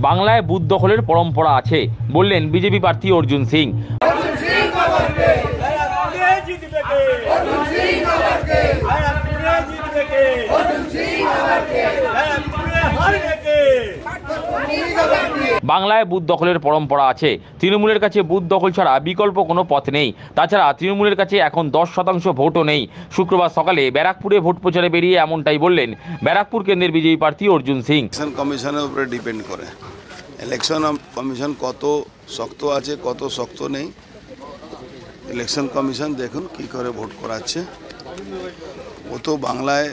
বাংলায় বুথ দখলের পরম্পরা আছে বললেন বিজেপি প্রার্থী অর্জুন সিং। বাংলায় বুথ দখলের পরম্পরা আছে, তৃণমূলের কাছে বুথ দখল ছাড়া বিকল্প কোনো পথ নেই। তাছাড়া তৃণমূলের কাছে এখন 10% ভোটও নেই। শুক্রবার সকালে ব্যারাকপুরে ভোট প্রচারে বেরিয়ে এমনটাই বললেন ব্যারাকপুর কেন্দ্রের বিজেপি প্রার্থী অর্জুন সিং। ইলেকশন কমিশনের উপরে ডিপেন্ড করে, ইলেকশন কমিশন কত শক্ত আছে কত শক্ত নেই। ইলেকশন কমিশন দেখুন কি করে ভোট করাচ্ছে। ও তো বাংলায়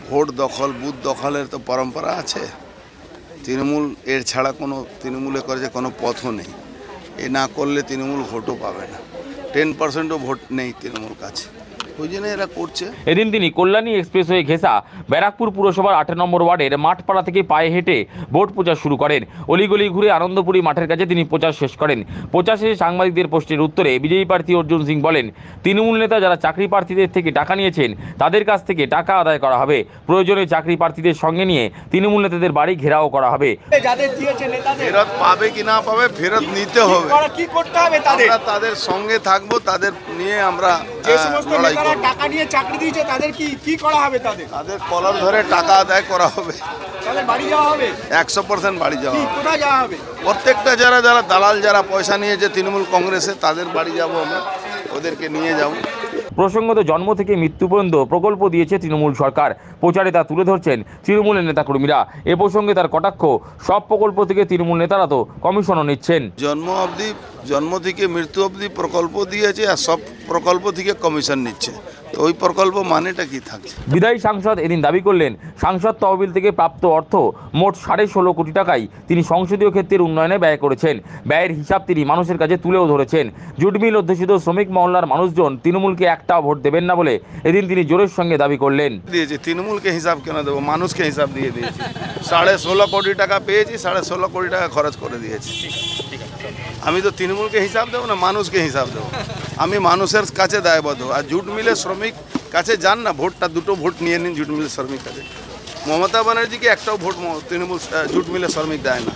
ভোট দখল বুথ দখলের তো পরম্পরা আছে। তৃণমূল এর ছাড়া কোনো তৃণমূলে করে যে কোনো পথও নেই। এ না করলে তৃণমূল ভোটও পাবে না। 10%ও ভোট নেই তৃণমূল কাছে, ওই জন্য এরা করছে। এদিন তিনি কল্যাণী এক্সপ্রেসওয়ে ঘেঁষা ব্যারাকপুর পুরসভার 8 নম্বর ওয়ার্ডের মাঠপাড়া থেকে পায়ে হেঁটে ভোট প্রচার শুরু করেন। অলিগলি ঘুরে আনন্দপুরি মাঠের কাছে তিনি প্রচার শেষ করেন। প্রচার শেষে সাংবাদিকদের প্রশ্নের উত্তরে বিজেপি প্রার্থী অর্জুন সিং বলেন, তৃণমূল নেতা যারা চাকরি প্রার্থীদের থেকে টাকা নিয়েছেন তাদের কাছ থেকে টাকা আদায় করা হবে। প্রয়োজনে চাকরি প্রার্থীদের সঙ্গে নিয়ে তৃণমূল নেতাদের বাড়ি ঘেরাও করা হবে। ফেরত পাবে কি না পাবে, ফেরত নিতে হবে। কি করতে হবে তাদের সঙ্গে থাকবো, তাদের নিয়ে আমরা টাকা নিয়ে চাকরি দিয়েছে তাদের কি করা হবে? তাদের কলার ধরে টাকা আদায় করা হবে, তাদের বাড়ি যাওয়া হবে, 100% বাড়ি যাওয়া হবে। কোথায় যাওয়া হবে? প্রত্যেকটা যারা দালাল যারা পয়সা নিয়েছে তৃণমূল কংগ্রেসে তাদের বাড়ি যাব, আমরা ওদেরকে নিয়ে যাব। প্রসঙ্গত জন্ম থেকে মৃত্যু পর্যন্ত প্রকল্প দিয়েছে তৃণমূল সরকার। প্রচারে তা তুলে ধরছেন তৃণমূলের নেতাকর্মীরা। এ প্রসঙ্গে তার কটাক্ষ, সব প্রকল্প থেকে তৃণমূল নেতারা তো কমিশনও নিচ্ছেন। জন্ম থেকে মৃত্যু অবধি প্রকল্প দিয়েছে, আর সব প্রকল্প থেকে কমিশন নিচ্ছে। ওই প্রকল্প মানেটা কি থাকছে? বিদায়ী সাংসদ এদিন দাবি করলেন, সাংসদ তহবিল থেকে প্রাপ্ত অর্থ মোট 16.5 কোটি টাকাই তিনি সংসদীয় ক্ষেত্রের উন্নয়নে ব্যয় করেছেন। ব্যয়ের হিসাব তিনি মানুষের কাছে তুলেও ধরেছেন। জুট মিল অধ্যুষিত শ্রমিক মহল্লার মানুষজন তৃণমূলকে একটাও ভোট দেবেন না বলে এদিন তিনি জোরের সঙ্গে দাবি করলেন। দিয়েছি তৃণমূলকে হিসাব কেন দেবো, মানুষকে হিসাব দিয়ে দিয়েছি। 16.5 কোটি টাকা পেয়েছি, 16.5 কোটি টাকা খরচ করে দিয়েছি। আমি তো তৃণমূলকে হিসাব দেবো না, মানুষকে হিসাব দেবো। আমি মানুষের কাছে দায়বদ্ধ। আর জুট মিলের শ্রমিক কাছে যান না, ভোটটা দুটো ভোট নিয়ে নিন জুট মিলের শ্রমিক কাছে। মমতা ব্যানার্জিকে একটাও ভোট তৃণমূল জুট মিলের শ্রমিক দেয় না।